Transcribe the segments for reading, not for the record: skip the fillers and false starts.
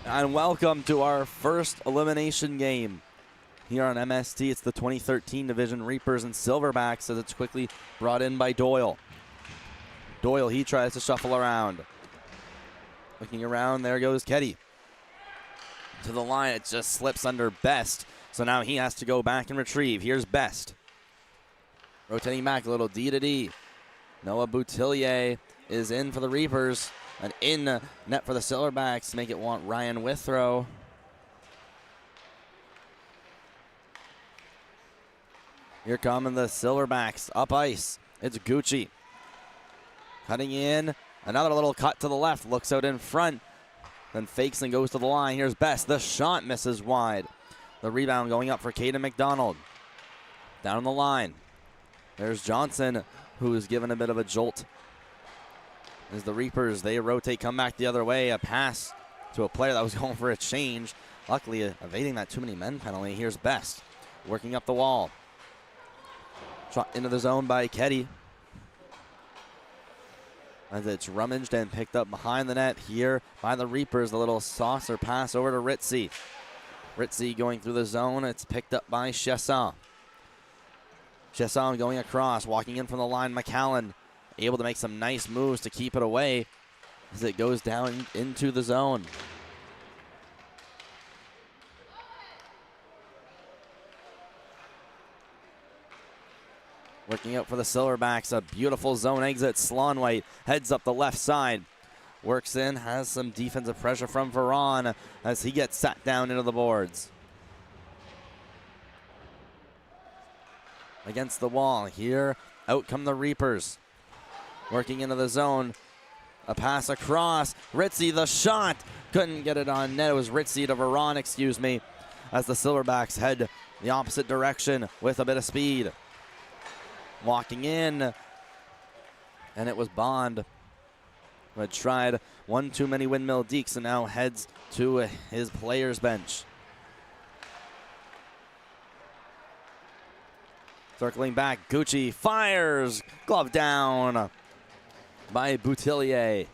And welcome to our first elimination game here on MST. It's the 2013 Division Reapers and Silverbacks as it's quickly brought in by Doyle. Doyle, he tries to shuffle around. Looking around, there goes Ketty. To the line, it just slips under Best. So now he has to go back and retrieve. Here's Best. Rotating back, a little D to D. Noah Boutillier is in for the Reapers. And in net for the Silverbacks, make it want Ryan Withrow. Here coming the Silverbacks, up ice. It's Gucci. Cutting in, another little cut to the left, looks out in front, then fakes and goes to the line. Here's Best, the shot misses wide. The rebound going up for Caden McDonald. Down the line, there's Johnson, who is given a bit of a jolt. As the Reapers, they rotate, come back the other way. A pass to a player that was going for a change. Luckily, evading that too many men penalty. Here's Best, working up the wall. Shot into the zone by Ketty. As it's rummaged and picked up behind the net here by the Reapers. The little saucer pass over to Ritzy. Ritzy going through the zone. It's picked up by Chesson. Chesson going across, walking in from the line. McAllen able to make some nice moves to keep it away as it goes down into the zone. Working out for the Silverbacks, a beautiful zone exit. Slonwhite heads up the left side. Works in, has some defensive pressure from Veron as he gets sat down into the boards. Against the wall here, out come the Reapers. Working into the zone, a pass across. Ritzy, the shot, couldn't get it on net. It was Ritzy to Veron, excuse me, as the Silverbacks head the opposite direction with a bit of speed. Walking in, and it was Bond who had tried one too many windmill dekes and now heads to his players bench. Circling back, Gucci fires, glove down by Boutillier.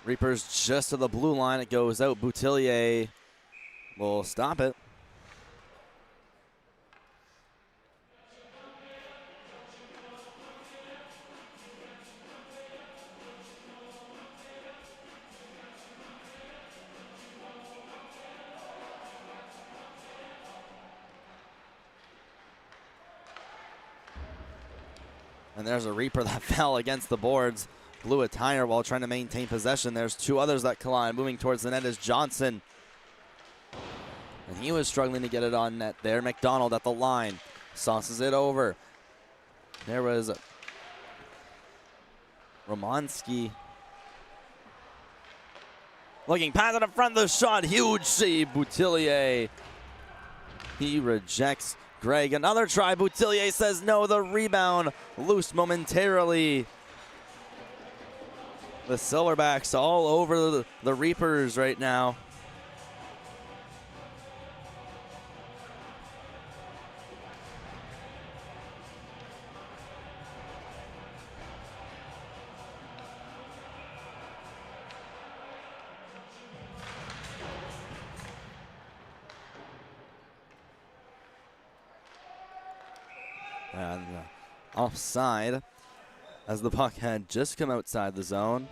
Reapers just to the blue line. It goes out. Boutillier will stop it. And there's a Reaper that fell against the boards. Blew a tire while trying to maintain possession. There's two others that collide. Moving towards the net is Johnson. And he was struggling to get it on net there. McDonald at the line. Sauces it over. There was Romanski. Looking past it in front of the shot. Huge save. Boutillier. He rejects Greg. Another try. Boutillier says no. The rebound loose momentarily. The Silverbacks all over the Reapers right now. And offside, as the puck had just come outside the zone.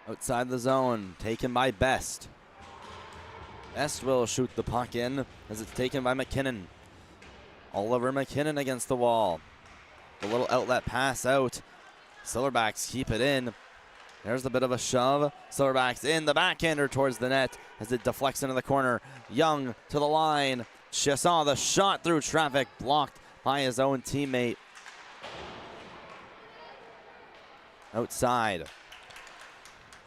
Outside the zone, taken by Best. Best will shoot the puck in as it's taken by McKinnon. Oliver McKinnon against the wall. The little outlet pass out. Silverbacks keep it in. There's a bit of a shove. Silverbacks in the backhander towards the net as it deflects into the corner. Young to the line. Chasson, the shot through traffic, blocked by his own teammate. Outside.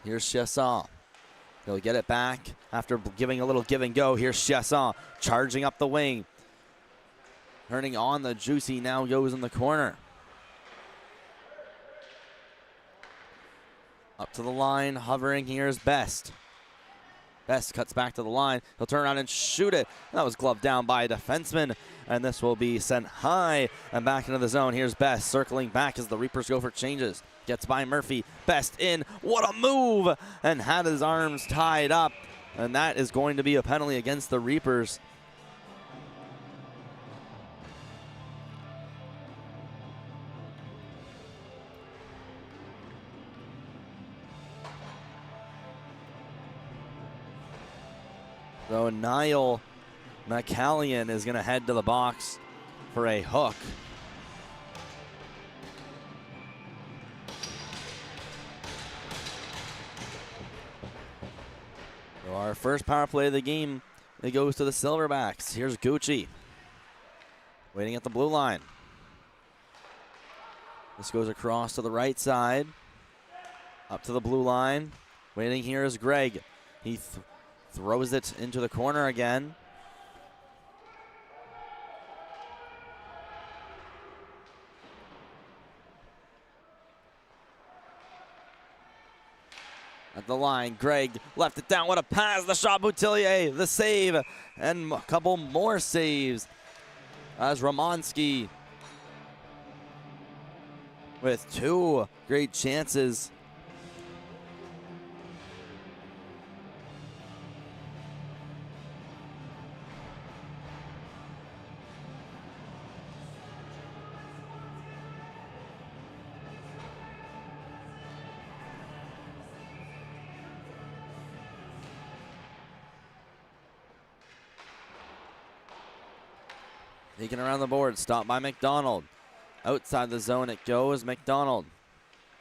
Here's Chasson. He'll get it back after giving a little give and go. Here's Chasson charging up the wing. Turning on the juicy, now goes in the corner. Up to the line, hovering, here's Best. Best cuts back to the line. He'll turn around and shoot it. That was gloved down by a defenseman, and this will be sent high and back into the zone. Here's Best circling back as the Reapers go for changes. Gets by Murphy. Best in. What a move! And had his arms tied up, and that is going to be a penalty against the Reapers. So Niall McCallion is going to head to the box for a hook. So our first power play of the game, it goes to the Silverbacks. Here's Gucci waiting at the blue line. This goes across to the right side, up to the blue line. Waiting here is Greg. He throws it into the corner again. At the line, Greg left it down. What a pass. The shot, Boutillier, the save, and a couple more saves as Romanski with two great chances. Taken around the board, stopped by McDonald. Outside the zone it goes, McDonald.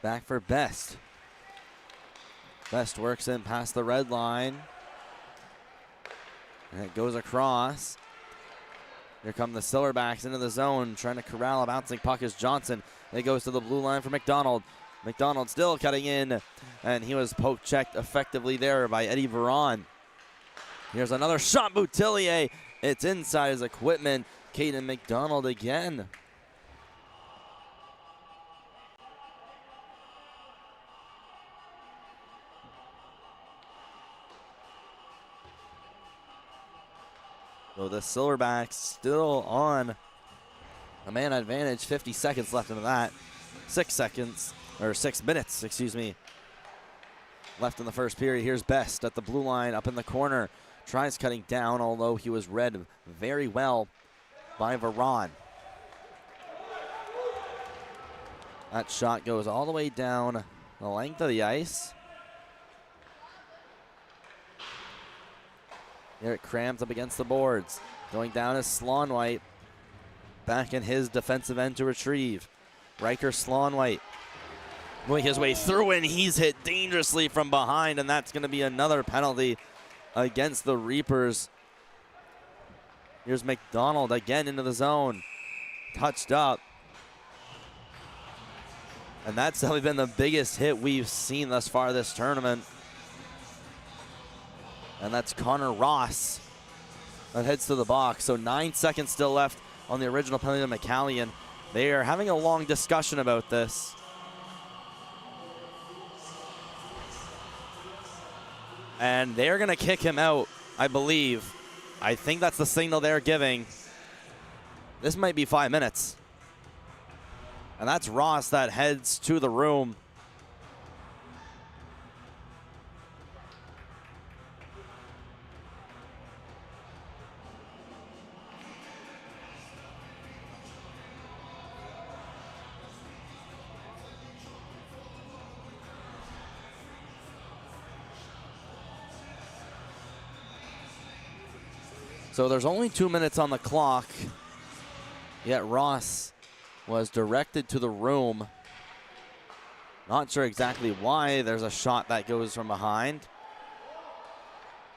Back for Best. Best works in past the red line. And it goes across. Here come the Silverbacks into the zone, trying to corral a bouncing puck is Johnson. It goes to the blue line for McDonald. McDonald still cutting in, and he was poke checked effectively there by Eddie Veron. Here's another shot, Boutillier. It's inside his equipment. Caden McDonald again. So the Silverbacks still on a man advantage. 50 seconds left into that. 6 minutes, excuse me, left in the first period. Here's Best at the blue line, up in the corner. Tries cutting down, although he was read very well by Veron. That shot goes all the way down the length of the ice. Here it cramps up against the boards. Going down is Slaunwhite. Back in his defensive end to retrieve. Riker Slaunwhite going his way through, and he's hit dangerously from behind, and that's going to be another penalty against the Reapers. Here's McDonald again into the zone. Touched up. And that's probably been the biggest hit we've seen thus far this tournament. And that's Connor Ross that heads to the box. So 9 seconds still left on the original penalty to McCallion. They are having a long discussion about this. And they're going to kick him out, I believe. I think that's the signal they're giving. This might be 5 minutes. And that's Ross that heads to the room. So there's only 2 minutes on the clock, yet Ross was directed to the room. Not sure exactly why. There's a shot that goes from behind.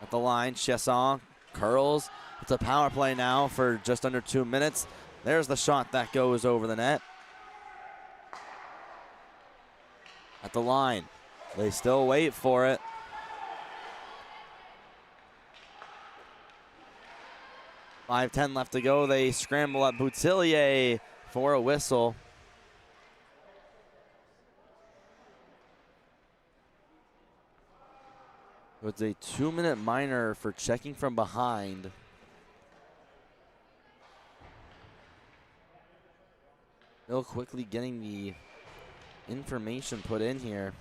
At the line, Chesson curls. It's a power play now for just under 2 minutes. There's the shot that goes over the net. At the line, they still wait for it. .5:10 left to go. They scramble at Boutillier for a whistle. It's a 2-minute minor for checking from behind. Still quickly getting the information put in here.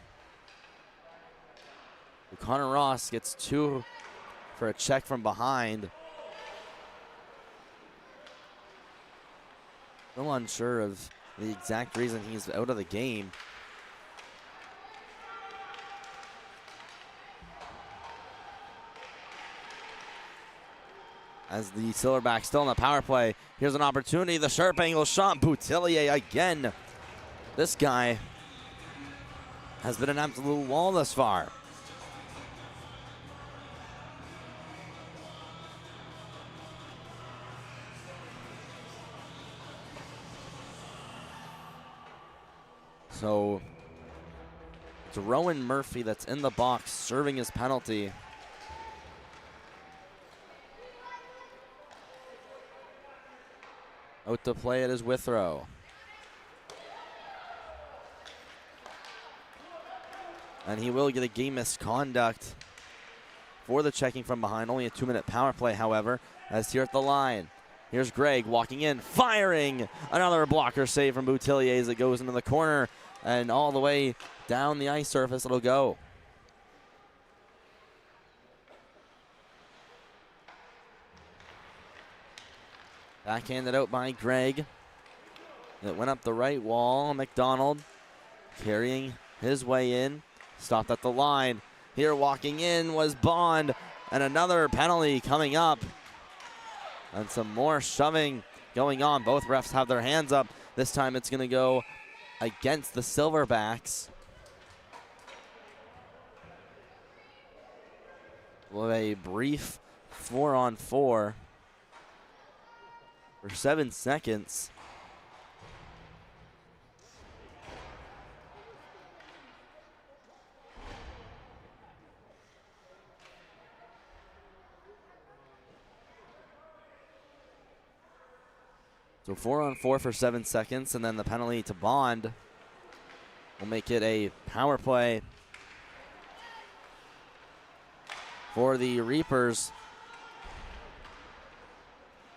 Connor Ross gets 2 for a check from behind. Still unsure of the exact reason he's out of the game. As the Silverbacks still in the power play. Here's an opportunity, the sharp angle shot, Boutillier again. This guy has been an absolute wall thus far. So it's Rowan Murphy that's in the box serving his penalty. Out to play it is Withrow. And he will get a game misconduct for the checking from behind. Only a 2-minute power play, however, as here at the line. Here's Greg walking in, firing. Another blocker save from Boutillier as it goes into the corner. And all the way down the ice surface it'll go. Backhanded out by Greg. It went up the right wall. McDonald carrying his way in. Stopped at the line. Here walking in was Bond. And another penalty coming up. And some more shoving going on. Both refs have their hands up. This time it's going to go against the Silverbacks. We'll have a brief 4-on-4 for 7 seconds. So 4-on-4 for 7 seconds, and then the penalty to Bond will make it a power play for the Reapers.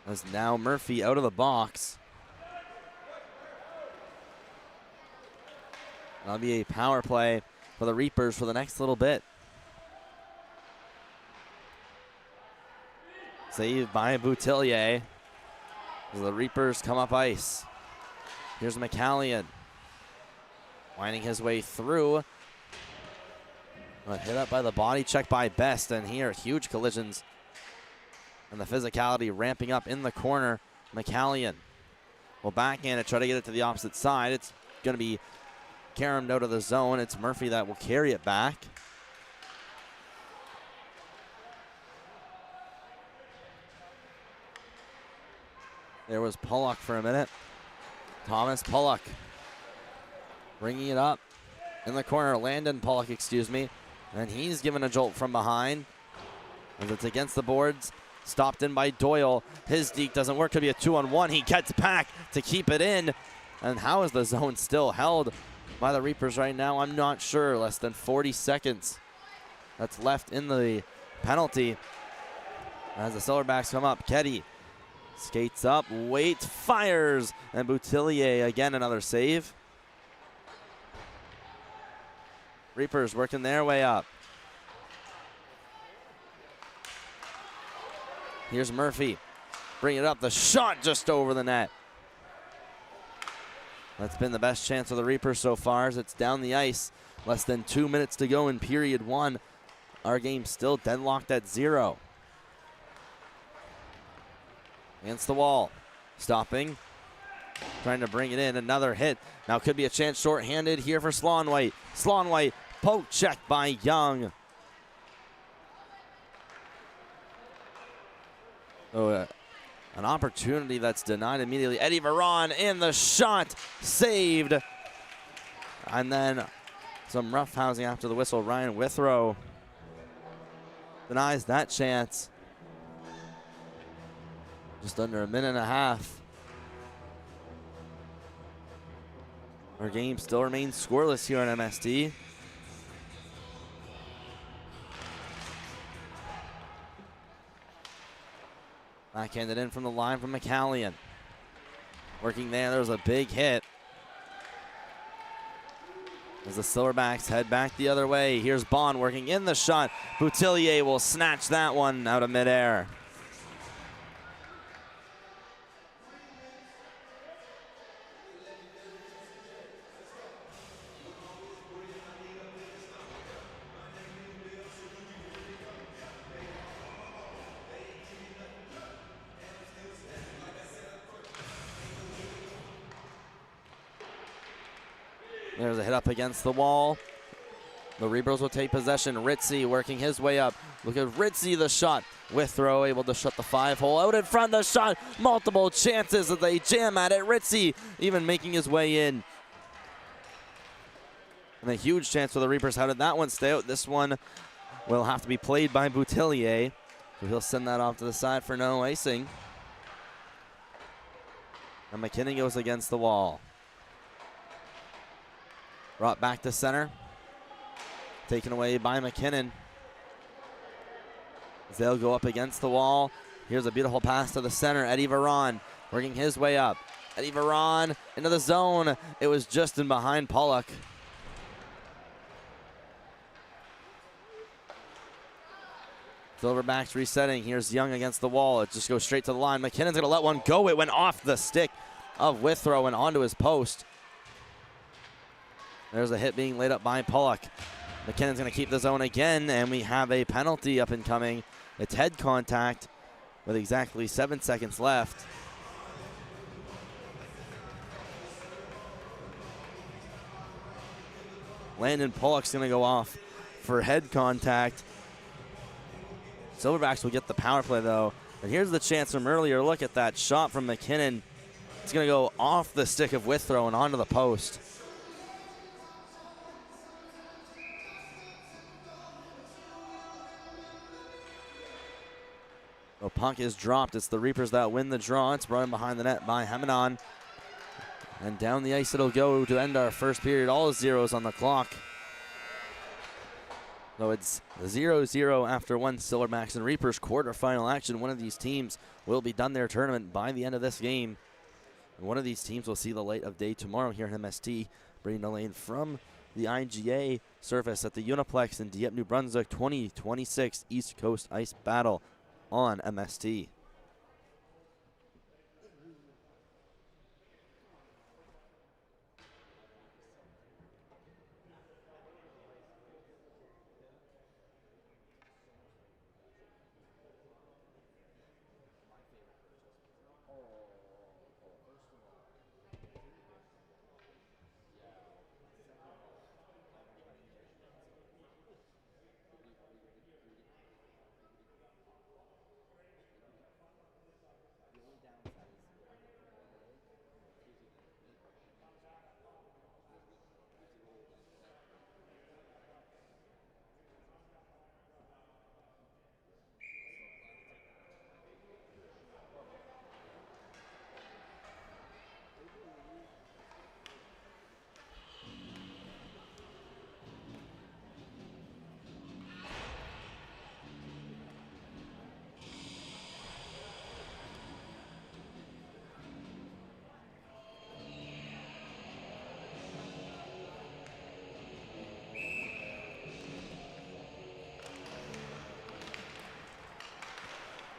As now Murphy out of the box. That'll be a power play for the Reapers for the next little bit. Saved by Boutillier. As the Reapers come up ice. Here's McCallion. Winding his way through. But hit up by the body check by Best. And here, huge collisions. And the physicality ramping up in the corner. McCallion will backhand it, try to get it to the opposite side. It's going to be caromed out of the zone. It's Murphy that will carry it back. There was Pollock for a minute. Thomas Pollock bringing it up in the corner. Landon Pollock, excuse me. And he's given a jolt from behind. As it's against the boards. Stopped in by Doyle. His deke doesn't work. Could be a 2-on-1. He gets back to keep it in. And how is the zone still held by the Reapers right now? I'm not sure. Less than 40 seconds that's left in the penalty. As the Silverbacks come up, Ketty skates up, waits, fires, and Boutillier again another save. Reapers working their way up. Here's Murphy, bring it up, the shot just over the net. That's been the best chance of the Reapers so far as it's down the ice. Less than 2 minutes to go in period one. Our game still deadlocked at 0. Against the wall, stopping. trying to bring it in. Another hit. Now could be a chance short-handed here for Slaunwhite. Slaunwhite, poke check by Young. So an opportunity that's denied immediately. Eddie Varon in the shot, saved. And then some roughhousing after the whistle. Ryan Withrow denies that chance. Just under a minute and a half. Our game still remains scoreless here on MST. Backhanded in from the line from McCallion. Working there's a big hit. As the Silverbacks head back the other way. Here's Bond working in the shot. Boutillier will snatch that one out of midair. There's a hit up against the wall. The Rebels will take possession. Ritzy working his way up. Look at Ritzy, the shot. Withrow able to shut the 5-hole. Out in front, the shot. Multiple chances as they jam at it. Ritzy even making his way in. And a huge chance for the Reapers. How did that one stay out? This one will have to be played by Boutillier. So he'll send that off to the side for no icing. And McKinnon goes against the wall. Brought back to center. Taken away by McKinnon. As they'll go up against the wall. Here's a beautiful pass to the center. Eddie Varon working his way up. Eddie Varon into the zone. It was just in behind Pollock. Silverbacks resetting. Here's Young against the wall. It just goes straight to the line. McKinnon's going to let one go. It went off the stick of Withrow and onto his post. There's a hit being laid up by Pollock. McKinnon's going to keep the zone again, and we have a penalty up and coming. It's head contact with exactly 7 seconds left. Landon Pollock's going to go off for head contact. Silverbacks will get the power play, though. And here's the chance from earlier. Look at that shot from McKinnon. It's going to go off the stick of Withrow and onto the post. The puck is dropped. It's the Reapers that win the draw. It's run behind the net by Hemanon. And down the ice it'll go to end our first period. All zeros on the clock. So it's 0-0 after one Silverbacks and Reapers quarterfinal action. One of these teams will be done their tournament by the end of this game. And one of these teams will see the light of day tomorrow here at MST. Bringing the lane from the IGA surface at the Uniplex in Dieppe, New Brunswick. 2026 East Coast Ice Battle on MST.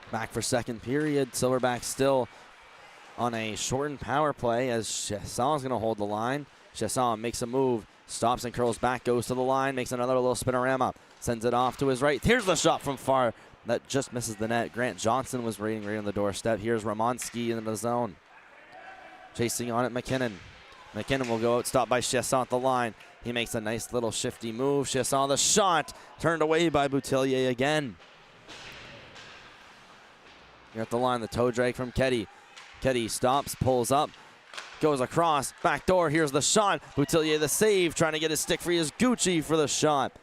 Back for second period. Silverbacks still on a shortened power play as Chassault's going to hold the line. Chassault makes a move, stops and curls back, goes to the line, makes another little spinorama, sends it off to his right. Here's the shot from far that just misses the net. Grant Johnson was waiting right on the doorstep. Here's Ramonski in the zone. Chasing on it, McKinnon. McKinnon will go out, stopped by Chasson at the line. He makes a nice little shifty move. Chasson the shot, turned away by Boutillier again. Here at the line, the toe drag from Keddy. Keddy stops, pulls up, goes across, back door, here's the shot. Boutillier the save, trying to get his stick free is Gucci for the shot.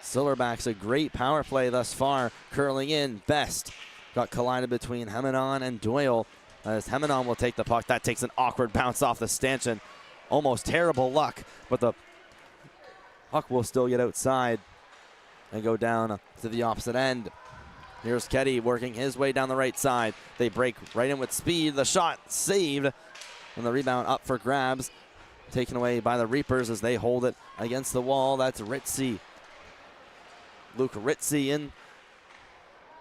Silverbacks, a great power play thus far, curling in, Best. Got collided between Hemenon and Doyle. As Hemenon will take the puck, that takes an awkward bounce off the stanchion. Almost terrible luck, but the puck will still get outside and go down to the opposite end. Here's Keddy working his way down the right side. They break right in with speed. The shot saved, and the rebound up for grabs. Taken away by the Reapers as they hold it against the wall. That's Ritzy. Luke Ritzy in.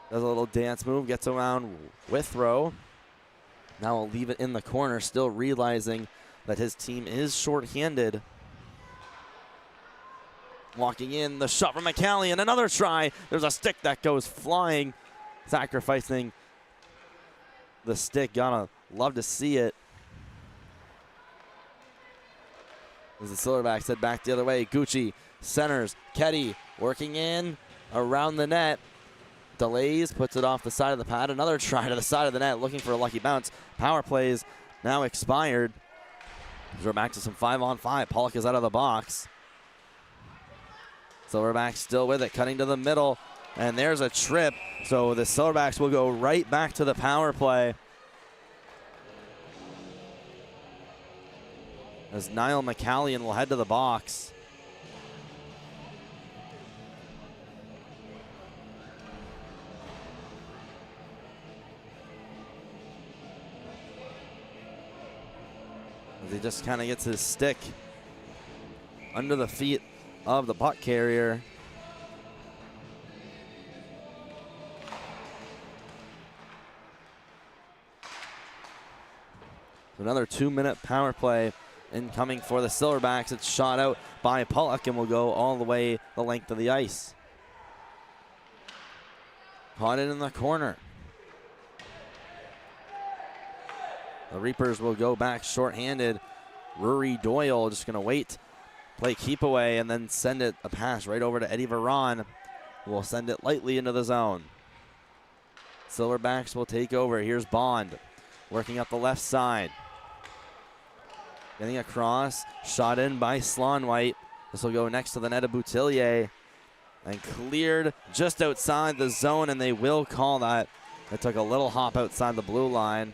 Does a little dance move, gets around Withrow. Now will leave it in the corner, still realizing that his team is shorthanded. Walking in, the shot from McCallion, another try. There's a stick that goes flying, sacrificing the stick. Gotta love to see it. As the Silverbacks head back the other way, Gucci centers, Keddy working in, around the net. Delays, puts it off the side of the pad. Another try to the side of the net, looking for a lucky bounce. Power plays now expired. We're back to some 5-on-5. Pollock is out of the box. Silverbacks still with it, cutting to the middle, and there's a trip. So the Silverbacks will go right back to the power play. As Niall McCallion will head to the box. As he just kind of gets his stick under the feet of the puck carrier. Another 2-minute power play incoming for the Silverbacks. It's shot out by Pollock and will go all the way the length of the ice. Caught it in the corner. The Reapers will go back shorthanded. Rory Doyle just going to wait, play keep away, and then send it a pass right over to Eddie Varon, who will send it lightly into the zone. Silverbacks will take over. Here's Bond working up the left side. Getting across, shot in by Slonwhite. This will go next to the net of Boutillier and cleared just outside the zone, and they will call that. It took a little hop outside the blue line.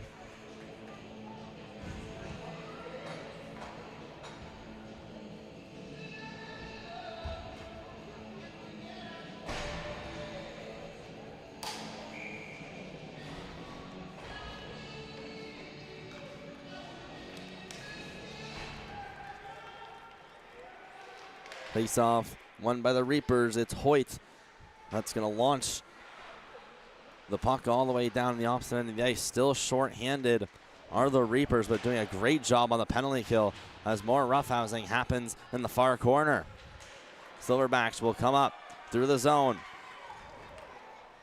Face off, won by the Reapers. It's Hoyt that's going to launch the puck all the way down the opposite end of the ice. Still short-handed are the Reapers, but doing a great job on the penalty kill as more roughhousing happens in the far corner. Silverbacks will come up through the zone.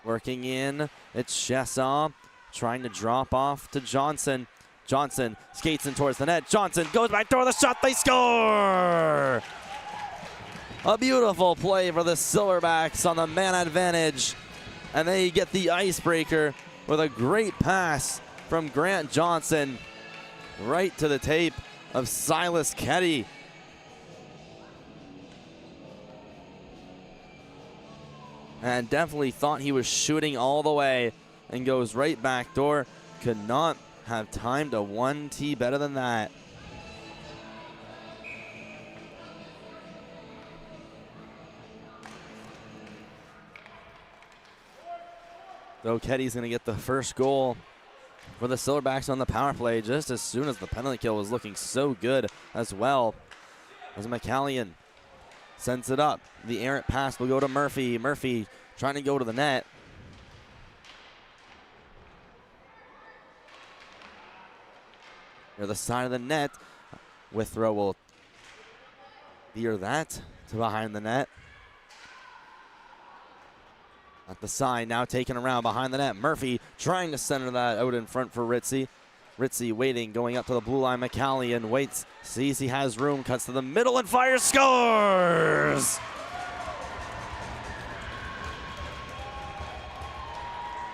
Working in, it's Chasson trying to drop off to Johnson. Johnson skates in towards the net. Johnson goes back door, the shot, they score! A beautiful play for the Silverbacks on the man advantage. And they get the icebreaker with a great pass from Grant Johnson right to the tape of Silas Keddy. And definitely thought he was shooting all the way and goes right back door. Could not have timed a 1T better than that. So Keddy's going to get the first goal for the Silverbacks on the power play just as soon as the penalty kill was looking so good as well. As McCallion sends it up. The errant pass will go to Murphy. Murphy trying to go to the net. Near the side of the net. Withrow will veer that to behind the net. At the side, now taken around behind the net. Murphy trying to center that out in front for Ritzy. Ritzy waiting, going up to the blue line. McCallion waits, sees he has room, cuts to the middle and fires, scores!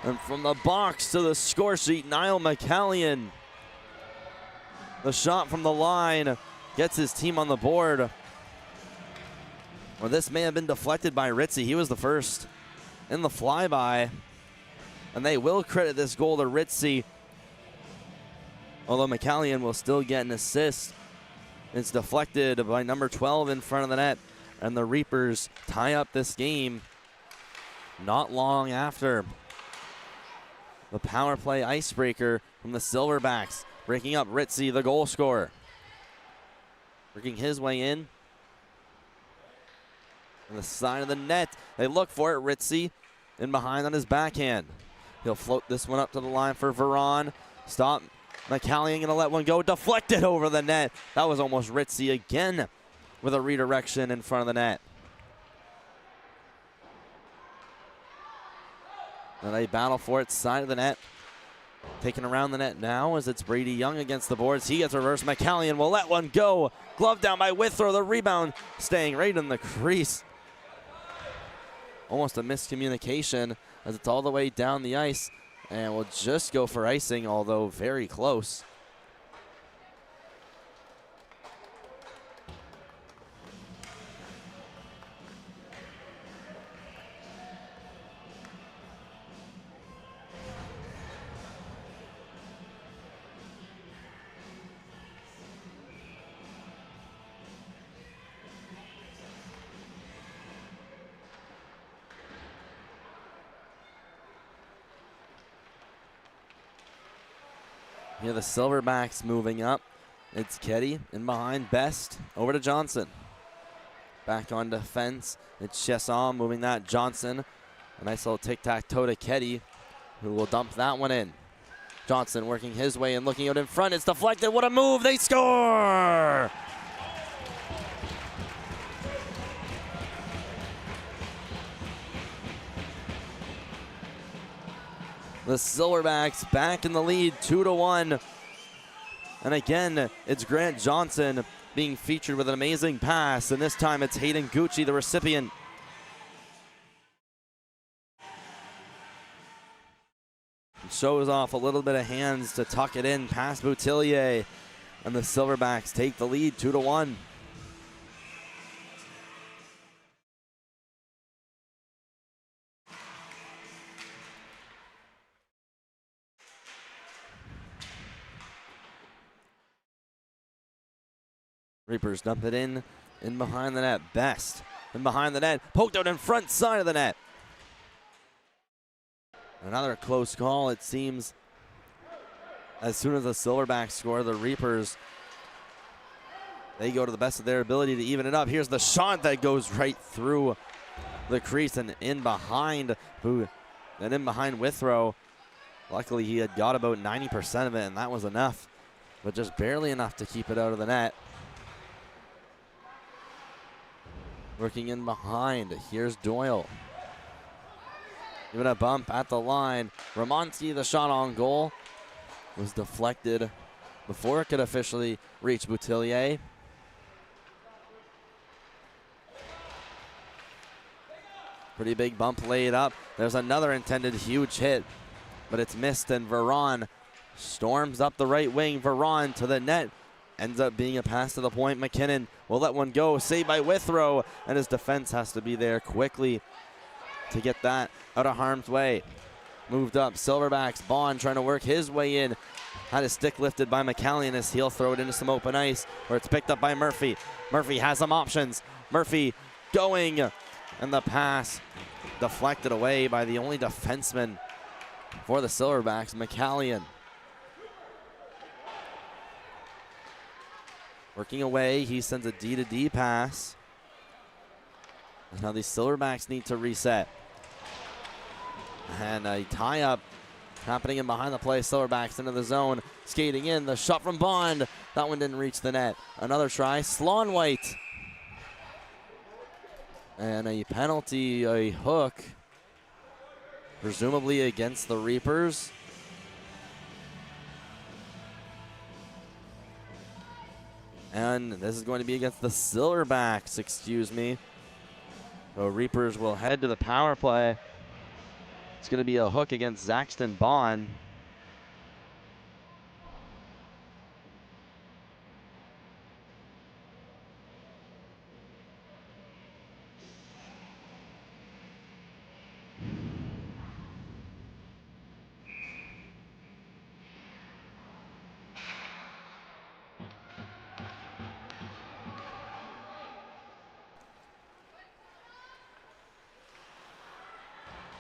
And from the box to the score sheet, Niall McCallion. The shot from the line gets his team on the board. Well, this may have been deflected by Ritzy. He was the first in the flyby. And they will credit this goal to Ritzy. Although McCallion will still get an assist. It's deflected by number 12 in front of the net. And the Reapers tie up this game not long after. The power play icebreaker from the Silverbacks. Breaking up Ritzy, the goal scorer. Working his way in. On the side of the net. They look for it. Ritzy in behind on his backhand. He'll float this one up to the line for Veron. Stop. McCallion going to let one go. Deflected over the net. That was almost Ritzy again with a redirection in front of the net. And they battle for it. Side of the net. Taken around the net now as it's Brady Young against the boards. He gets reversed. McCallion will let one go. Glove down by Withrow. The rebound staying right in the crease. Almost a miscommunication as it's all the way down the ice. And will just go for icing, although very close. Here the Silverbacks moving up. It's Keddy in behind, Best over to Johnson. Back on defense. It's Chesson moving that. Johnson. A nice little tic-tac-toe to Keddy, who will dump that one in. Johnson working his way and looking out in front. It's deflected. What a move. They score! The Silverbacks back in the lead, 2-1. And again, it's Grant Johnson being featured with an amazing pass. And this time it's Hayden Gucci, the recipient. Shows off a little bit of hands to tuck it in past Boutillier. And the Silverbacks take the lead, 2-1. Reapers dump it in behind the net. Best in behind the net, poked out in front side of the net. Another close call, it seems. As soon as the Silverbacks score, the Reapers, they go to the best of their ability to even it up. Here's the shot that goes right through the crease and in behind Withrow. Luckily, he had got about 90% of it, and that was enough, but just barely enough to keep it out of the net. Working in behind, here's Doyle. Giving a bump at the line. Ramonti, the shot on goal, was deflected before it could officially reach Boutillier. Pretty big bump laid up. There's another intended huge hit, but it's missed, and Veron storms up the right wing. Veron to the net. Ends up being a pass to the point. McKinnon will let one go. Saved by Withrow, and his defense has to be there quickly to get that out of harm's way. Moved up. Silverbacks. Bond trying to work his way in. Had his stick lifted by McCallion as he'll throw it into some open ice where it's picked up by Murphy. Murphy has some options. Murphy going, and the pass deflected away by the only defenseman for the Silverbacks, McCallion. Working away, he sends a D-to-D pass. And now the Silverbacks need to reset. And a tie-up happening in behind the play. Silverbacks into the zone, skating in. The shot from Bond. That one didn't reach the net. Another try. Slonwhite. And a penalty, a hook. presumably against the Reapers. And this is going to be against the Silverbacks, excuse me. So Reapers will head to the power play. It's going to be a hook against Zaxton Bond.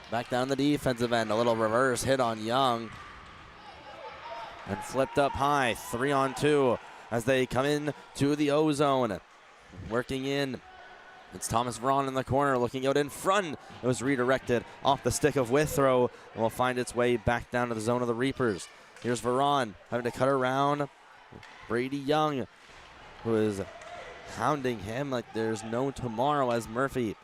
Back down the defensive end, a little reverse hit on Young. And flipped up high, 3-on-2 as they come in to the O-zone. Working in, it's Thomas Varon in the corner, looking out in front. It was redirected off the stick of Withrow and will find its way back down to the zone of the Reapers. Here's Varon having to cut around Brady Young, who is hounding him like there's no tomorrow as Murphy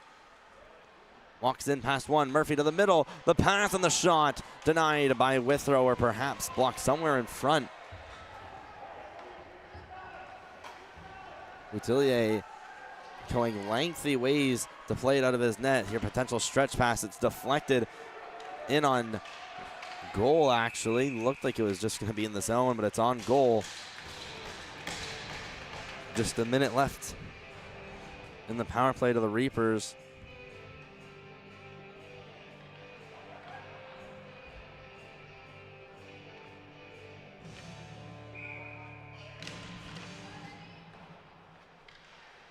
walks in past one. Murphy to the middle. The pass and the shot denied by Withrow, or perhaps blocked somewhere in front. Boutillier going lengthy ways to play it out of his net. Here, potential stretch pass. It's deflected in on goal, actually. Looked like it was just going to be in the zone, but it's on goal. Just a minute left in the power play to the Reapers.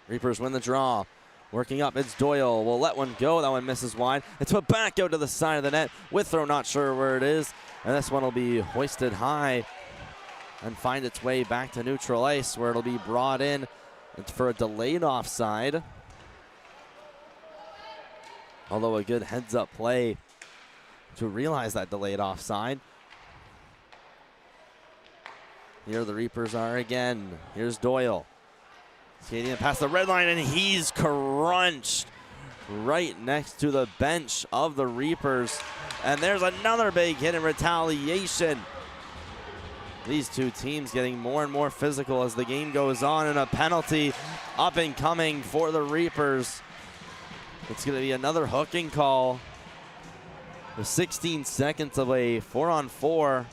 Reapers win the draw. Working up, it's Doyle. Will let one go. That one misses wide. It's put back out to the side of the net. Withrow not sure where it is. And this one will be hoisted high and find its way back to neutral ice, where it'll be brought in. It's for a delayed offside. Although a good heads-up play to realize that delayed offside. Here the Reapers are again. Here's Doyle. Skating past the red line, and he's crunched right next to the bench of the Reapers. And there's another big hit in retaliation. These two teams getting more and more physical as the game goes on, and a penalty up and coming for the Reapers. It's going to be another hooking call. With 16 seconds of a 4-on-4.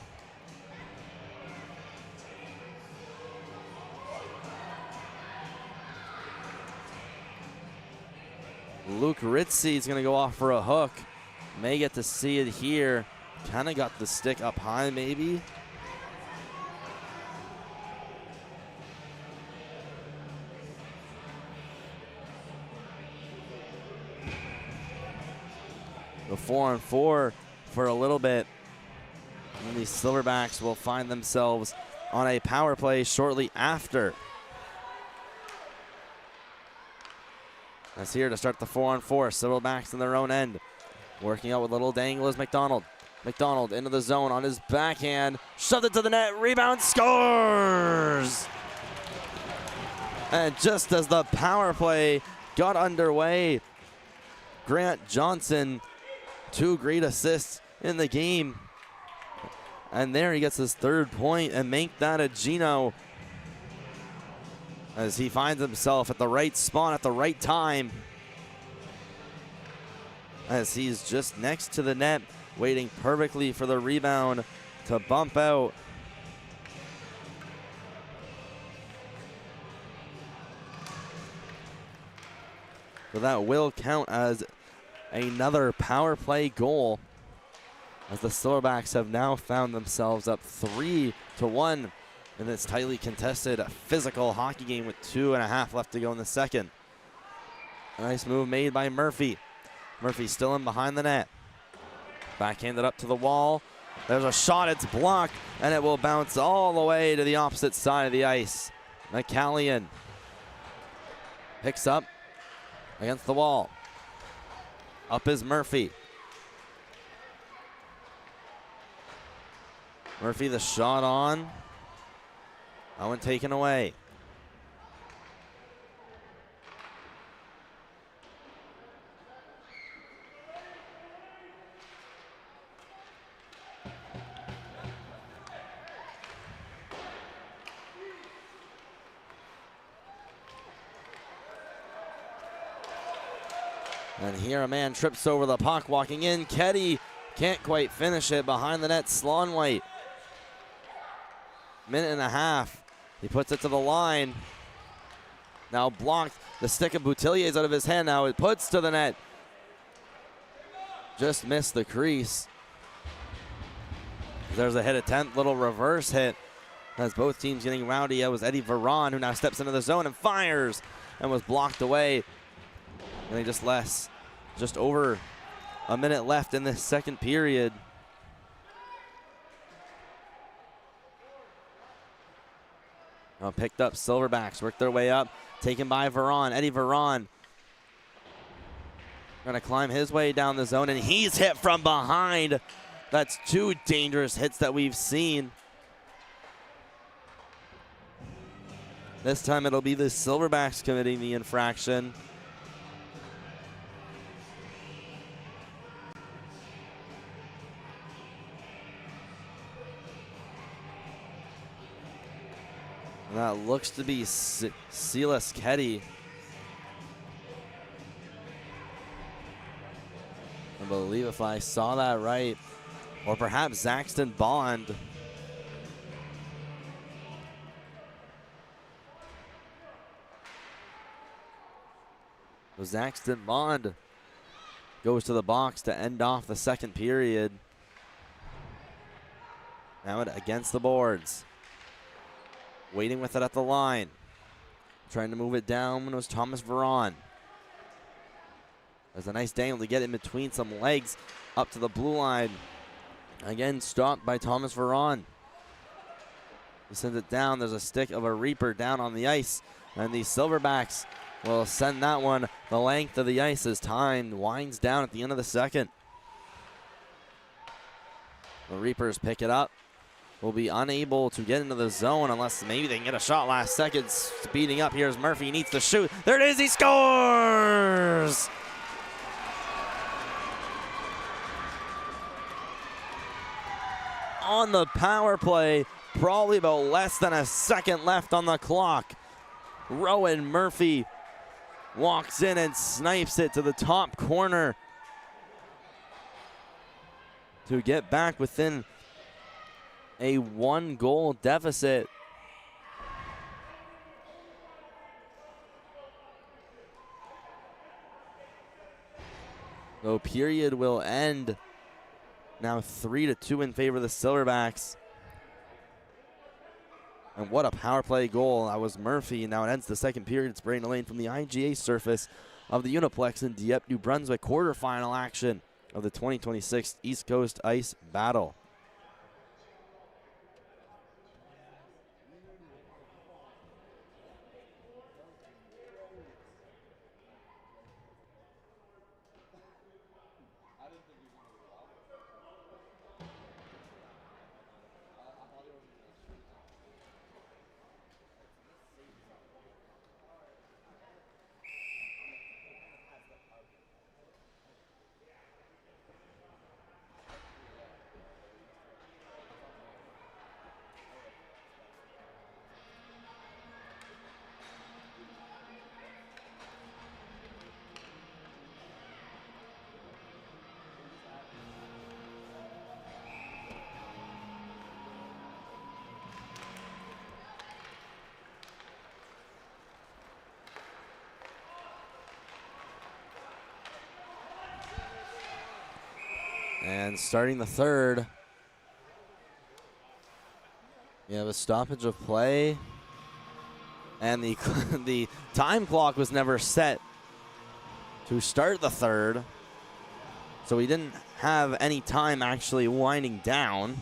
Luke Ritzy is going to go off for a hook. May get to see it here. Kind of got the stick up high, maybe. The 4-on-4 for a little bit. And these Silverbacks will find themselves on a power play shortly after. That's here to start the 4-on-4. Silverbacks in their own end. Working out with a little dangle is McDonald. McDonald into the zone on his backhand. Shoved it to the net. Rebound, scores! And just as the power play got underway, Grant Johnson, 2 great assists in the game. And there he gets his 3rd point, and make that a Gino as he finds himself at the right spot at the right time, as he's just next to the net, waiting perfectly for the rebound to bump out. So that will count as another power play goal, as the Silverbacks have now found themselves up 3-1 in this tightly contested physical hockey game with 2.5 left to go in the second. A nice move made by Murphy. Murphy still in behind the net. Backhanded up to the wall. There's a shot, it's blocked, and it will bounce all the way to the opposite side of the ice. McCallion picks up against the wall. Up is Murphy. Murphy the shot on. That one taken away. And here a man trips over the puck, walking in. Ketty can't quite finish it. Behind the net, Slonwhite. Minute and a half. He puts it to the line. Now blocked. The stick of Boutillier is out of his hand now. It puts to the net. Just missed the crease. There's a hit attempt, little reverse hit. As both teams getting rowdy. It was Eddie Veron who now steps into the zone and fires and was blocked away. And just over a minute left in this second period. Now picked up, Silverbacks worked their way up, taken by Veron. Eddie Veron gonna climb his way down the zone, and he's hit from behind. That's two dangerous hits that we've seen. This time it'll be the Silverbacks committing the infraction. And that looks to be Silas Ketty. I believe if I saw that right. Or perhaps Zaxton Bond. So Zaxton Bond goes to the box to end off the second period. Now against the boards. Waiting with it at the line. Trying to move it down was Thomas Veron. There's a nice dangle to get in between some legs up to the blue line. Again, stopped by Thomas Veron. He sends it down. There's a stick of a Reaper down on the ice. And the Silverbacks will send that one the length of the ice as time winds down at the end of the second. The Reapers pick it up. Will be unable to get into the zone unless maybe they can get a shot last second. Speeding up, here's Murphy, he needs to shoot. There it is, he scores! On the power play, probably about less than a second left on the clock. Rowan Murphy walks in and snipes it to the top corner to get back within a 1-goal deficit. So period will end now 3-2 in favor of the Silverbacks. And what a power play goal. That was Murphy. Now it ends the second period. It's Braden Lane from the IGA surface of the Uniplex in Dieppe, New Brunswick. Quarterfinal action of the 2026 East Coast Ice Battle. And starting the third, we have a stoppage of play. And the time clock was never set to start the third. So we didn't have any time actually winding down.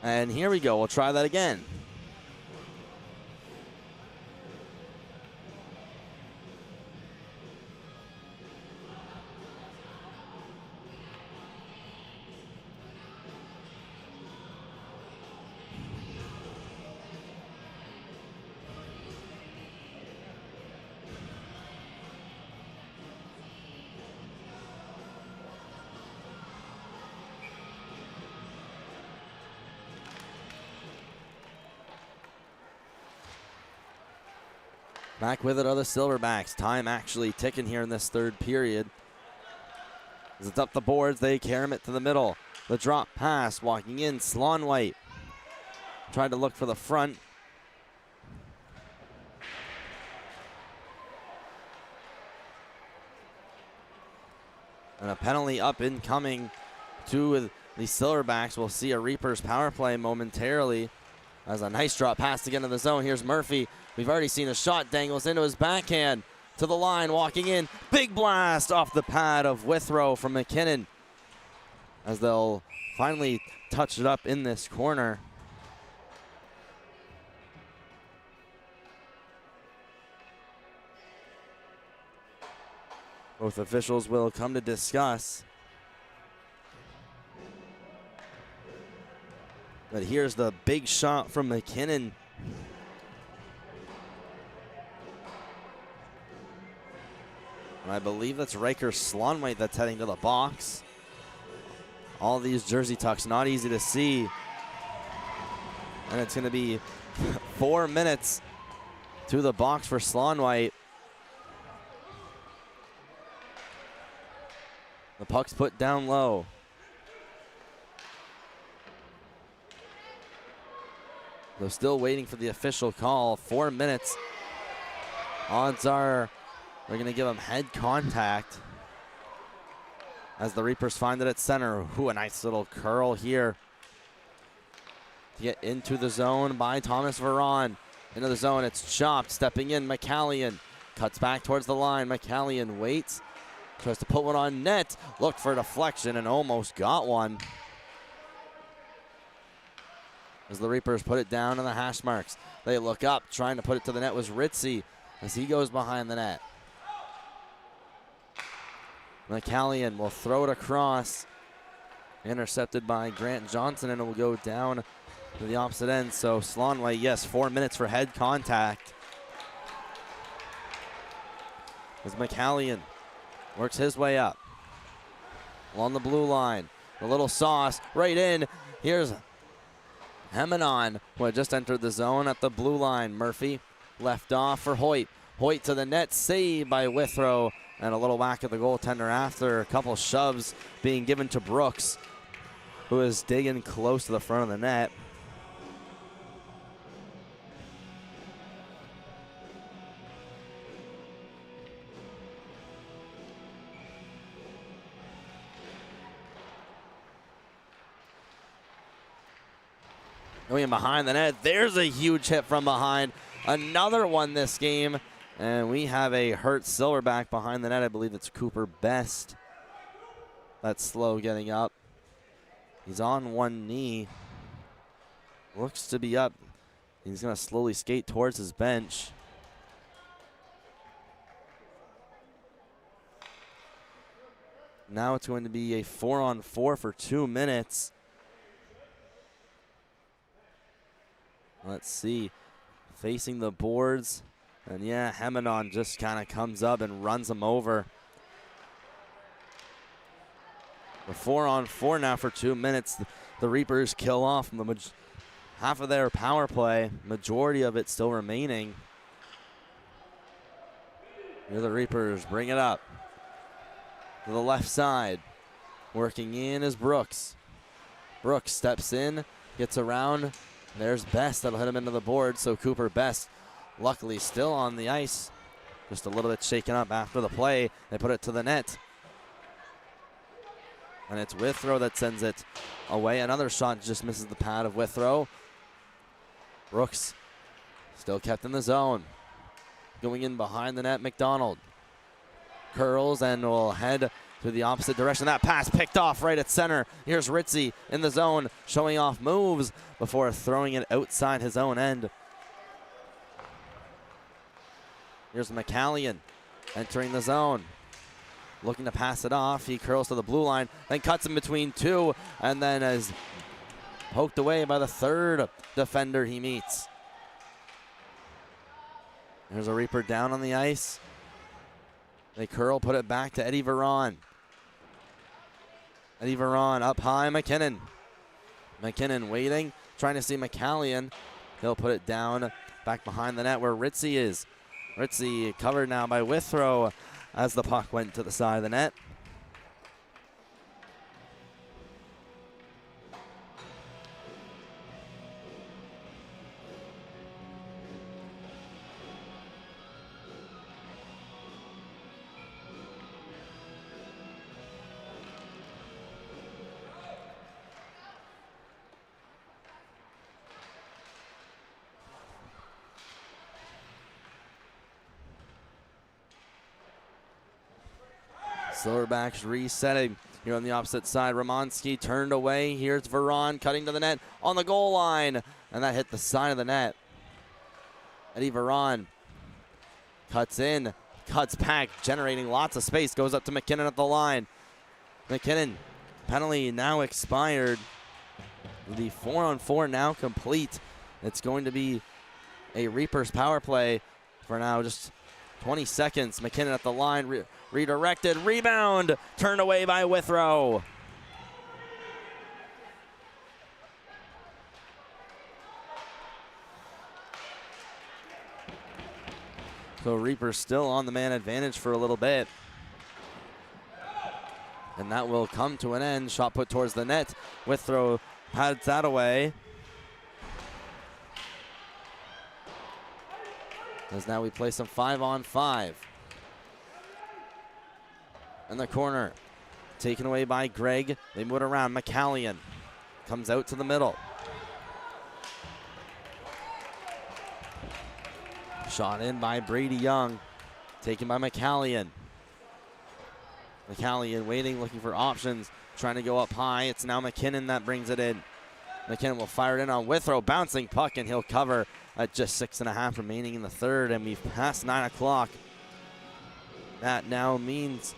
And here we go, we'll try that again. Back with it are the Silverbacks. Time actually ticking here in this third period. As it's up the boards, they carry it to the middle. The drop pass, walking in, Slonwhite. Tried to look for the front. And a penalty up incoming to the Silverbacks. We'll see a Reapers power play momentarily. As a nice drop pass to get into the zone. Here's Murphy. We've already seen a shot, dangles into his backhand. To the line, walking in. Big blast off the pad of Withrow from McKinnon. As they'll finally touch it up in this corner. Both officials will come to discuss. But here's the big shot from McKinnon. And I believe that's Riker Slonwhite that's heading to the box. All these jersey tucks, not easy to see. And it's going to be 4 minutes to the box for Slonwhite. The puck's put down low. They're still waiting for the official call. 4 minutes. Odds are they're going to give him head contact. As the Reapers find it at center. Ooh, a nice little curl here. To get into the zone by Thomas Varon. Into the zone, it's chopped. Stepping in, McCallion. Cuts back towards the line. McCallion waits. Tries to put one on net. Looked for a deflection and almost got one. As the Reapers put it down in the hash marks. They look up, trying to put it to the net was Ritzy as he goes behind the net. McCallion will throw it across. Intercepted by Grant Johnson, and it will go down to the opposite end. So Slonwhite, yes, 4 minutes for head contact. As McCallion works his way up. Along the blue line. A little sauce right in. Here's Hemenon, who had just entered the zone at the blue line. Murphy left off for Hoyt. Hoyt to the net, saved by Withrow, and a little whack at the goaltender after a couple shoves being given to Brooks, who is digging close to the front of the net. Going behind the net, there's a huge hit from behind. Another one this game, and we have a hurt Silverback behind the net. I believe it's Cooper Best. That's slow getting up. He's on one knee. Looks to be up. He's going to slowly skate towards his bench. Now it's going to be a 4-on-4 for 2 minutes. Let's see, facing the boards, and yeah, Hemenon just kind of comes up and runs him over. The 4-on-4 now for 2 minutes. The Reapers kill off half of their power play, majority of it still remaining. Here the Reapers bring it up to the left side. Working in is Brooks. Brooks steps in, gets around. There's Best, that'll hit him into the board, so Cooper Best luckily still on the ice. Just a little bit shaken up after the play. They put it to the net. And it's Withrow that sends it away. Another shot just misses the pad of Withrow. Brooks still kept in the zone. Going in behind the net, McDonald. Curls and will head to the opposite direction. That pass picked off right at center. Here's Ritzy in the zone, showing off moves before throwing it outside his own end. Here's McCallion entering the zone. Looking to pass it off. He curls to the blue line, then cuts in between two, and then is poked away by the third defender he meets. There's a Reaper down on the ice. They curl, put it back to Eddie Varon. Eddie Varon up high, McKinnon. McKinnon waiting, trying to see McCallion. He'll put it down back behind the net where Ritzy is. Ritzy covered now by Withrow as the puck went to the side of the net. Silverbacks resetting here on the opposite side. Romanski turned away. Here's Veron cutting to the net on the goal line, and that hit the side of the net. Eddie Veron cuts in, cuts back, generating lots of space, goes up to McKinnon at the line. McKinnon, penalty now expired. The 4-on-4 now complete. It's going to be a Reapers power play for now, just 20 seconds. McKinnon at the line, redirected, rebound, turned away by Withrow. So Reapers still on the man advantage for a little bit. And that will come to an end. Shot put towards the net. Withrow pads that away. As now we play some 5-on-5. In the corner, taken away by Greg. They move it around. McCallion comes out to the middle. Shot in by Brady Young, taken by McCallion. McCallion waiting, looking for options, trying to go up high. It's now McKinnon that brings it in. McKinnon will fire it in on Withrow, bouncing puck, and he'll cover at just 6.5 remaining in the third, and we've passed 9 o'clock. That now means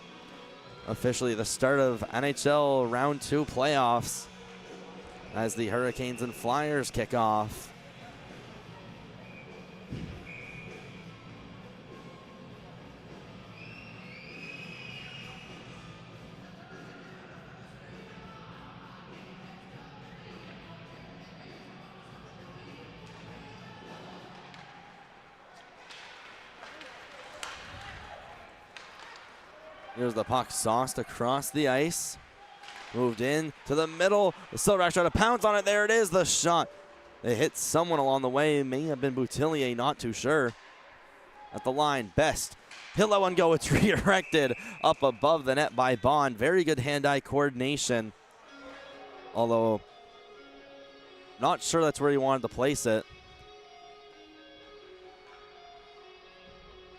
officially the start of NHL Round 2 playoffs as the Hurricanes and Flyers kick off. Here's the puck sauced across the ice. Moved in to the middle. The Silverbacks try to pounce on it. There it is, the shot. It hit someone along the way. It may have been Boutillier, not too sure. At the line, Best. He'll let one go. It's redirected up above the net by Bond. Very good hand-eye coordination. Although, not sure that's where he wanted to place it.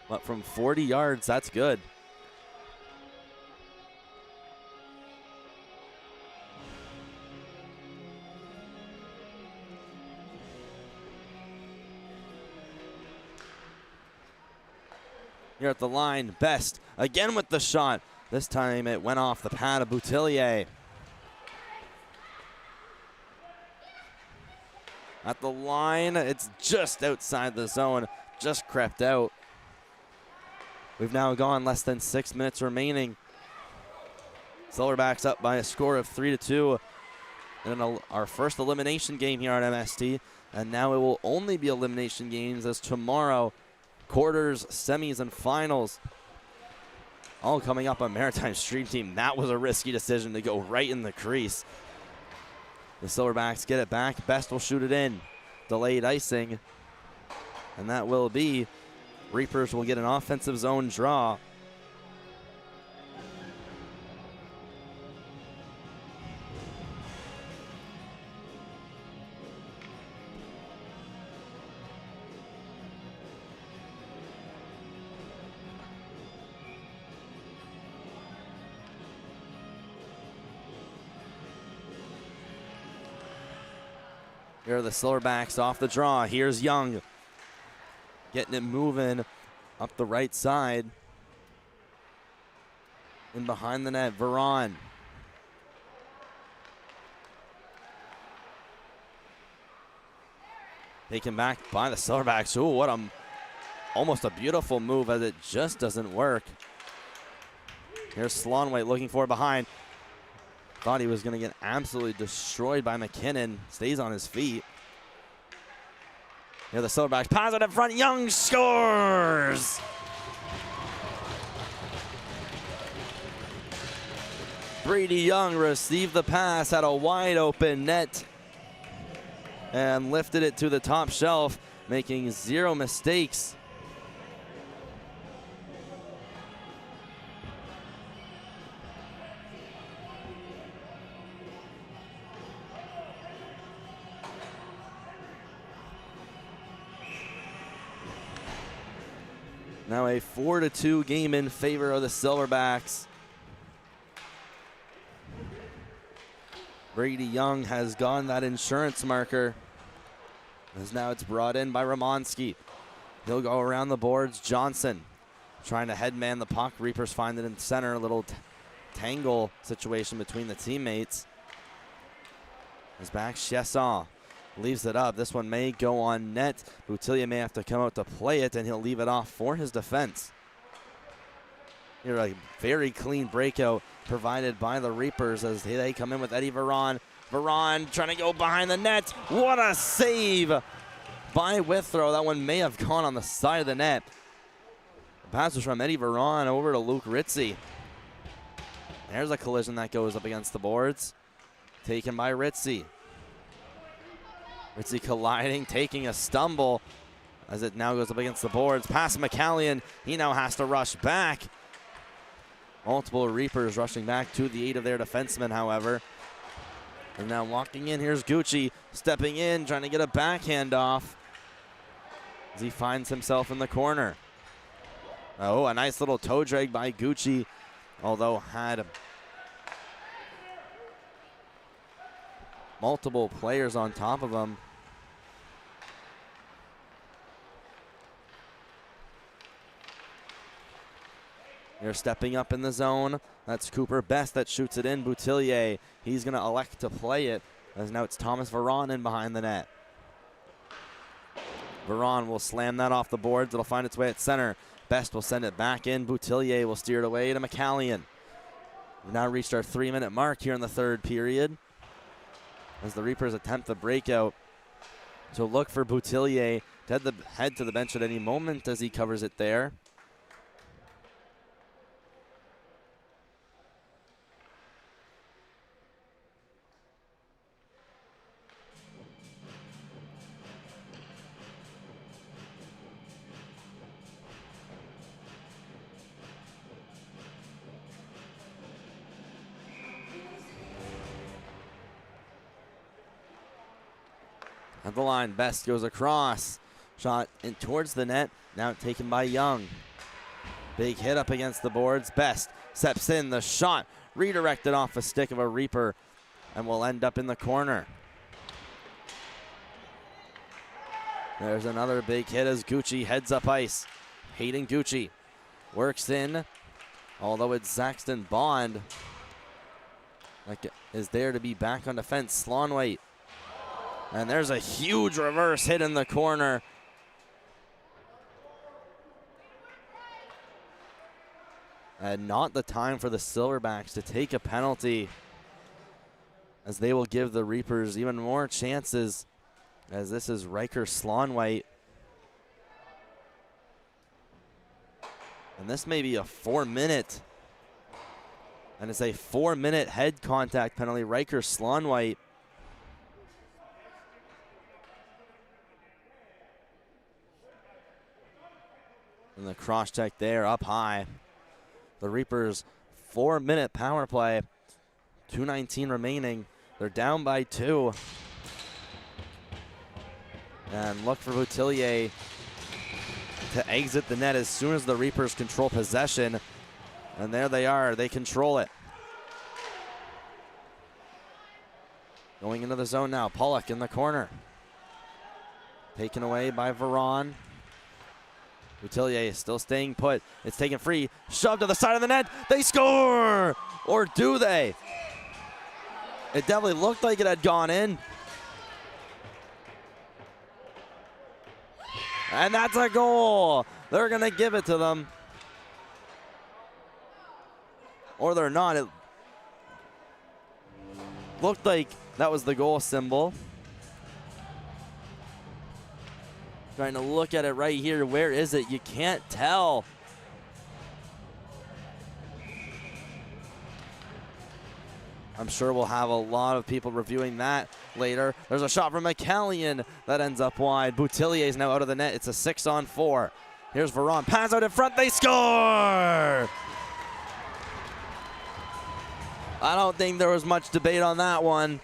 But from 40 yards, that's good. Here at the line, Best again with the shot. This time it went off the pad of Boutillier. At the line, it's just outside the zone, just crept out. We've now gone less than 6 minutes remaining. Silverbacks up by a score of 3-2 in our first elimination game here on MST. And now it will only be elimination games as tomorrow, quarters, semis, and finals all coming up on Maritime Stream Team. That was a risky decision to go right in the crease. The Silverbacks get it back. Best will shoot it in. Delayed icing. And that will be Reapers will get an offensive zone draw. Here are the Silverbacks off the draw. Here's Young. Getting it moving up the right side. In behind the net, Veron. Taken back by the Silverbacks. Ooh, what almost a beautiful move as it just doesn't work. Here's Slonway looking for it behind. Thought he was going to get absolutely destroyed by McKinnon. Stays on his feet. Here the Silverbacks pass it in front. Young scores! Brady Young received the pass, had a wide open net, and lifted it to the top shelf, making 0 mistakes. Now a 4-2 game in favor of the Silverbacks. Brady Young has gotten that insurance marker, as now it's brought in by Romanski. He'll go around the boards. Johnson trying to headman the puck. Reapers find it in center. A little tangle situation between the teammates. His back, Chesson leaves it up. This one may go on net. Boutillier may have to come out to play it, and he'll leave it off for his defense. Here, a very clean breakout provided by the Reapers as they come in with Eddie Veron. Veron trying to go behind the net. What a save by Withrow. That one may have gone on the side of the net. The pass was from Eddie Veron over to Luke Ritzy. There's a collision that goes up against the boards. Taken by Ritzy. Ritzy colliding, taking a stumble as it now goes up against the boards. Pass McCallion. He now has to rush back. Multiple Reapers rushing back to the aid of their defensemen, however. And now walking in, here's Gucci stepping in, trying to get a backhand off as he finds himself in the corner. Oh, a nice little toe drag by Gucci, although had multiple players on top of him. They're stepping up in the zone. That's Cooper Best that shoots it in. Boutillier, he's going to elect to play it, as now it's Thomas Veron in behind the net. Veron will slam that off the boards. It'll find its way at center. Best will send it back in. Boutillier will steer it away to McCallion. We've now reached our 3-minute mark here in the third period, as the Reapers attempt the breakout. So look for Boutillier to head to the bench at any moment as he covers it there. At the line, Best goes across. Shot in towards the net, now taken by Young. Big hit up against the boards. Best steps in, the shot redirected off a stick of a Reaper and will end up in the corner. There's another big hit as Gucci heads up ice. Hayden Gucci works in, although it's Saxton Bond that is there to be back on defense. Slonwhite. And there's a huge reverse hit in the corner. And not the time for the Silverbacks to take a penalty, as they will give the Reapers even more chances, as this is Riker Slonwhite. And this may be a 4-minute. And it's a 4-minute head contact penalty. Riker Slonwhite. And the cross check there up high. The Reapers 4-minute power play. 2:19 remaining. They're down by 2. And look for Boutillier to exit the net as soon as the Reapers control possession. And there they are. They control it. Going into the zone now. Pollock in the corner. Taken away by Veron. Boutillier is still staying put. It's taken free. Shoved to the side of the net. They score! Or do they? It definitely looked like it had gone in. And that's a goal. They're going to give it to them. Or they're not. It looked like that was the goal symbol. Trying to look at it right here. Where is it? You can't tell. I'm sure we'll have a lot of people reviewing that later. There's a shot from McCallion that ends up wide. Boutillier is now out of the net. It's a 6-on-4. Here's Veron. Pass out in front. They score! I don't think there was much debate on that one.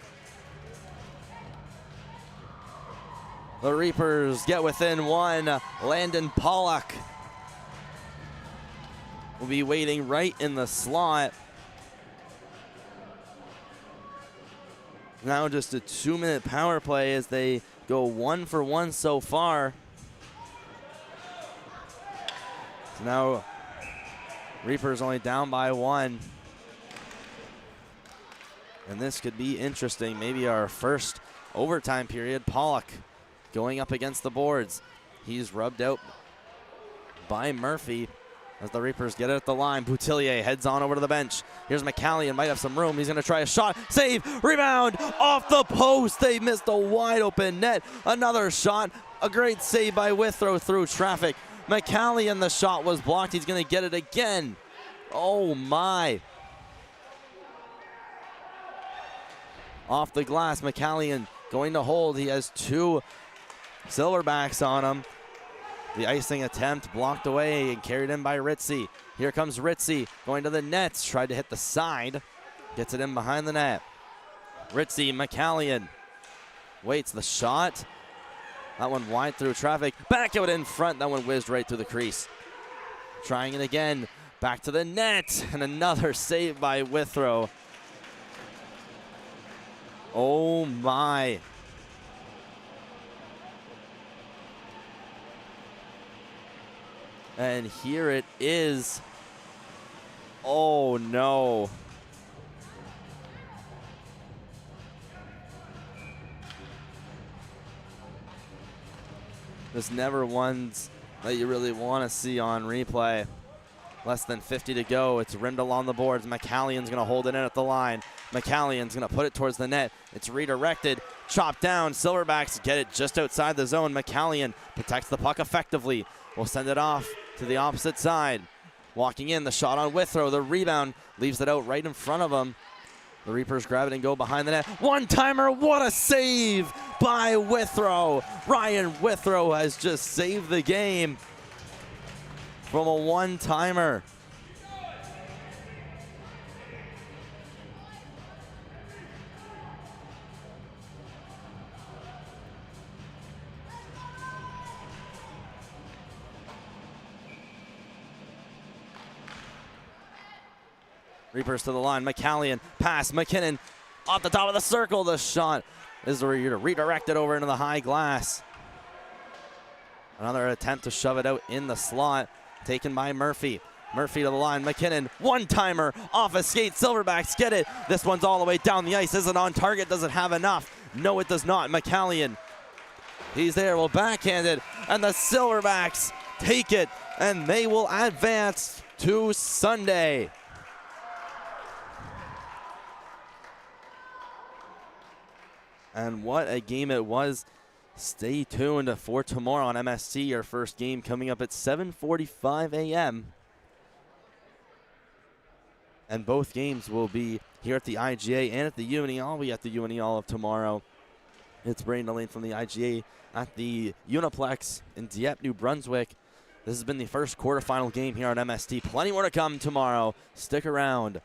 The Reapers get within one. Landon Pollock will be waiting right in the slot. Now just a 2-minute power play as they go 1 for 1 so far. So now Reapers only down by 1. And this could be interesting. Maybe our first overtime period. Pollock going up against the boards. He's rubbed out by Murphy as the Reapers get it at the line. Boutillier heads on over to the bench. Here's McCallion, might have some room. He's gonna try a shot, save, rebound, off the post. They missed a wide open net. Another shot, a great save by Withrow through traffic. McCallion, the shot was blocked. He's gonna get it again. Oh my. Off the glass, McCallion going to hold. He has 2 Silverbacks on him. The icing attempt blocked away and carried in by Ritzy. Here comes Ritzy going to the nets. Tried to hit the side. Gets it in behind the net. Ritzy, McCallion waits the shot. That one wide through traffic. Back out in front. That one whizzed right through the crease. Trying it again. Back to the net. And another save by Withrow. Oh my. And here it is. Oh no. There's never ones that you really want to see on replay. Less than 50 to go. It's rimmed along the boards. McCallion's going to hold it in at the line. McCallion's going to put it towards the net. It's redirected. Chopped down. Silverbacks get it just outside the zone. McCallion protects the puck effectively. Will send it off to the opposite side. Walking in, the shot on Withrow. The rebound leaves it out right in front of him. The Reapers grab it and go behind the net. One-timer, what a save by Withrow. Ryan Withrow has just saved the game from a one-timer. Reapers to the line. McCallion, pass. McKinnon off the top of the circle. The shot is redirected over into the high glass. Another attempt to shove it out in the slot. Taken by Murphy. Murphy to the line. McKinnon, one-timer off a skate. Silverbacks get it. This one's all the way down the ice. Isn't on target. Doesn't have enough. No, it does not. McCallion, he's there. Will backhand it. And the Silverbacks take it. And they will advance to Sunday. And what a game it was. Stay tuned for tomorrow on MST, our first game coming up at 7:45 a.m. And both games will be here at the IGA and at the UNE. I'll be at the UNE all of tomorrow. It's Brandon Lane from the IGA at the Uniplex in Dieppe, New Brunswick. This has been the first quarterfinal game here on MST. Plenty more to come tomorrow. Stick around.